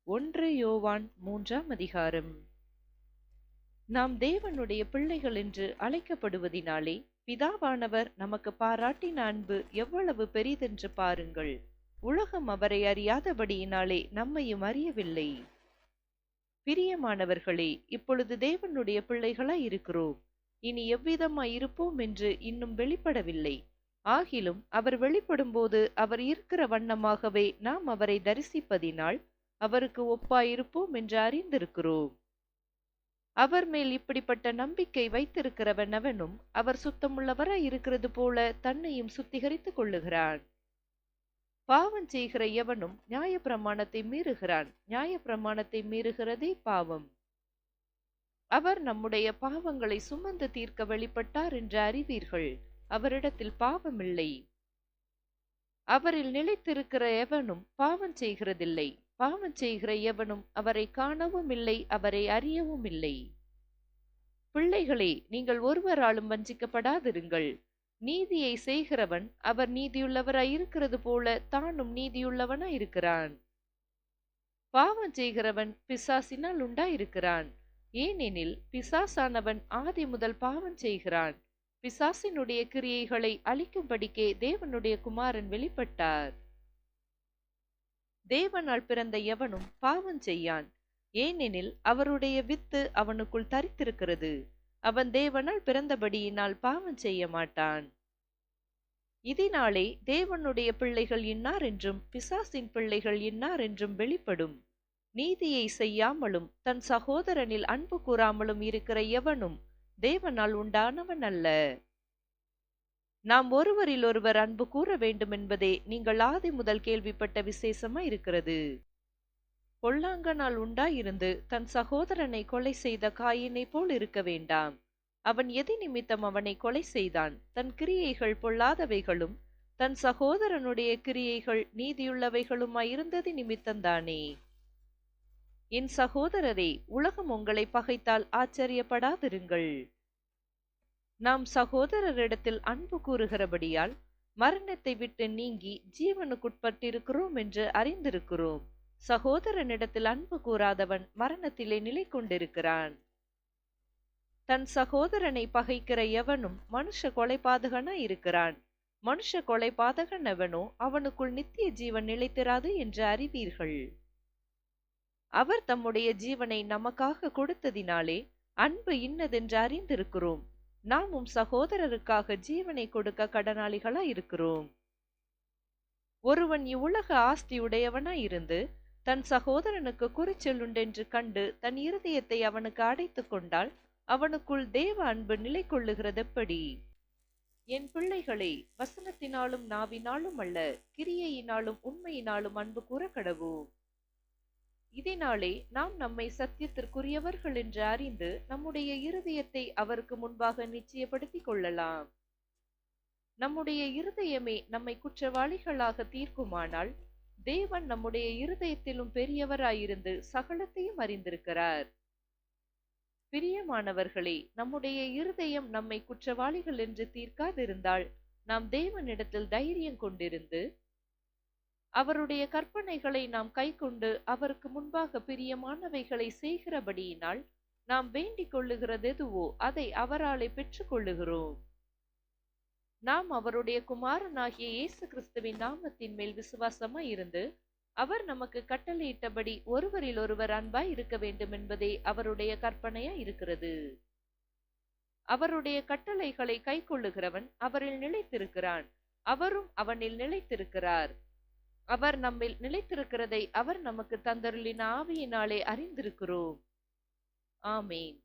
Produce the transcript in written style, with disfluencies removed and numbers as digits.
1 யோவான் 3ஆம் அதிகாரம். நாம் தேவனுடைய பிள்ளைகள் என்று அழைக்கப்படுவதினாலே பிதாவானவர் நமக்கு பாராட்டின அன்பு எவ்வளவு பெரிதென்று பாருங்கள். உலகம் அவரை அறியாதபடியினாலே நம்மையும் அறியவில்லை. பிரியமானவர்களே, இப்பொழுது தேவனுடைய பிள்ளைகளாய் இருக்கிறோம். இனி எவ்விதமாய் இருப்போம் என்று இன்னும் வெளிப்படவில்லை. ஆகிலும் அவர் வெளிப்படும்போது அவர் இருக்கிற வண்ணமாகவே நாம் அவரை தரிசிப்பதினால் அவருக்கு ஒப்பாயிருப்போம் என்று அறிந்திருக்கிறோம். அவர் மேல் இப்படிப்பட்ட நம்பிக்கை வைத்திருக்கிறவன் அவனும் அவர் சுத்தமுள்ளவராய் இருக்கிறது போல தன்னையும் சுத்திகரித்துக் கொள்ளுகிறான். பாவம் செய்கிற எவனும் நியாயப்பிரமாணத்தை மீறுகிறான். நியாயப்பிரமாணத்தை மீறுகிறதே பாவம். அவர் நம்முடைய பாவங்களை சுமந்து தீர்க்க வெளிப்பட்டார் என்று அறிவீர்கள். அவரிடத்தில் பாவமில்லை. அவரில் நிலைத்திருக்கிற எவனும் பாவம் செய்கிறதில்லை. பாவம் செய்கிற எவனும் அவரை காணவும் இல்லை, அவரை அறியவும் இல்லை. பிள்ளைகளே, நீங்கள் ஒருவராலும் வஞ்சிக்கப்படாதிருங்கள். நீதியை செய்கிறவன் அவர் நீதியுள்ளவராய் இருக்கிறது போல தானும் நீதியுள்ளவனாய் இருக்கிறான். பாவம் செய்கிறவன் பிசாசினால் உண்டாயிருக்கிறான். ஏனெனில் பிசாசானவன் ஆதி முதல் பாவம் செய்கிறான். பிசாசினுடைய கிரியைகளை அழிக்கும்படிக்கே தேவனுடைய குமாரன் வெளிப்பட்டார். தேவனால் பிறந்த எவனும் பாவம் செய்யான். ஏனெனில் அவருடைய வித்து அவனுக்குள் தரித்திருக்கிறது. அவன் தேவனால் பிறந்தபடியினால் பாவம் செய்ய மாட்டான். இதனாலே தேவனுடைய பிள்ளைகள் இன்னார் என்றும் பிசாசின் பிள்ளைகள் இன்னார் என்றும் வெளிப்படும். நீதியை செய்யாமலும் தன் சகோதரனில் அன்பு கூறாமலும் இருக்கிற எவனும் தேவனால் உண்டானவன் அல்ல. நாம் ஒருவரில் ஒருவர் அன்பு கூற வேண்டும் என்பதே நீங்கள் ஆதி முதல் கேள்விப்பட்ட விசேஷமாய் இருக்கிறது. பொல்லாங்கனால் உண்டாயிருந்து தன் சகோதரனை கொலை செய்த காயினை போல் இருக்க வேண்டாம். அவன் எதி நிமித்தம் அவனை கொலை செய்தான்? தன் கிரியைகள் பொல்லாதவைகளும் தன் சகோதரனுடைய கிரியைகள் நீதியுள்ளவைகளுமாயிருந்தது நிமித்தந்தானே. என் சகோதரரே, உலகம் உங்களை பகைத்தால் ஆச்சரியப்படாதிருங்கள். நாம் சகோதரரிடத்தில் அன்பு கூறுகிறபடியால் மரணத்தை விட்டு நீங்கி ஜீவனுக்குட்பட்டிருக்கிறோம் என்று அறிந்திருக்கிறோம். சகோதரனிடத்தில் அன்பு கூறாதவன் மரணத்திலே நிலை கொண்டிருக்கிறான். தன் சகோதரனை பகைக்கிற எவனும் மனுஷ கொலைபாதகனாய் இருக்கிறான். மனுஷ கொலைபாதகன் எவனோ அவனுக்குள் நித்திய ஜீவன் நிலைத்திராது என்று அறிவீர்கள். அவர் தம்முடைய ஜீவனை நமக்காக கொடுத்ததினாலே அன்பு இன்னதென்று அறிந்திருக்கிறோம். நாமும் சகோதரருக்காக ஜீவனை கொடுக்க கடனாளிகளாய் இருக்கிறோம். ஒருவன் இவ்வுலக ஆஸ்தி உடையவனாய் இருந்து தன் சகோதரனுக்கு குறிச்சொல்லுண்டென்று கண்டு தன் இருதயத்தை அவனுக்கு அடைத்துக் கொண்டால் அவனுக்குள் தேவ அன்பு நிலை கொள்ளுகிறதெப்படி? என் பிள்ளைகளே, வசனத்தினாலும் நாவினாலும் அல்ல, கிரியையினாலும் உண்மையினாலும் அன்பு கூற கடவோம். இதனாலே நாம் நம்மை சத்தியத்திற்குரியவர்கள் என்று அறிந்து நம்முடைய இருதயத்தை அவருக்கு முன்பாக நிச்சயப்படுத்திக் கொள்ளலாம். நம்முடைய இருதயமே நம்மை குற்றவாளிகளாக தீர்க்குமானால் தேவன் நம்முடைய இருதயத்திலும் பெரியவராயிருந்து சகலத்தையும் அறிந்திருக்கிறார். பிரியமானவர்களே, நம்முடைய இருதயம் நம்மை குற்றவாளிகள் என்று தீர்க்காதிருந்தால் நாம் தேவனிடத்தில் தைரியம் கொண்டிருந்து அவருடைய கற்பனைகளை நாம் கைக்கொண்டு அவருக்கு முன்பாக பிரியமானவைகளை செய்கிறபடியினால் நாம் வேண்டிக் கொள்ளுகிறது எதுவோ அதை அவராலே பெற்றுக் கொள்ளுகிறோம். நாம் அவருடைய குமாரனாகிய இயேசு கிறிஸ்துவின் நாமத்தின் மேல் விசுவாசமாய் இருந்து அவர் நமக்கு கட்டளையிட்டபடி ஒருவரில் ஒருவர் அன்பாய் இருக்க வேண்டும் என்பதே அவருடைய கற்பனையாய் இருக்கிறது. அவருடைய கட்டளைகளை கைக்கொள்ளுகிறவன் அவரில் நிலைத்திருக்கிறான், அவரும் அவனில் நிலைத்திருக்கிறார். அவர் நம்மில் நிலைத்திருக்கிறதை அவர் நமக்கு தந்தருளின ஆவியினாலே அறிந்திருக்கிறோம். ஆமேன்.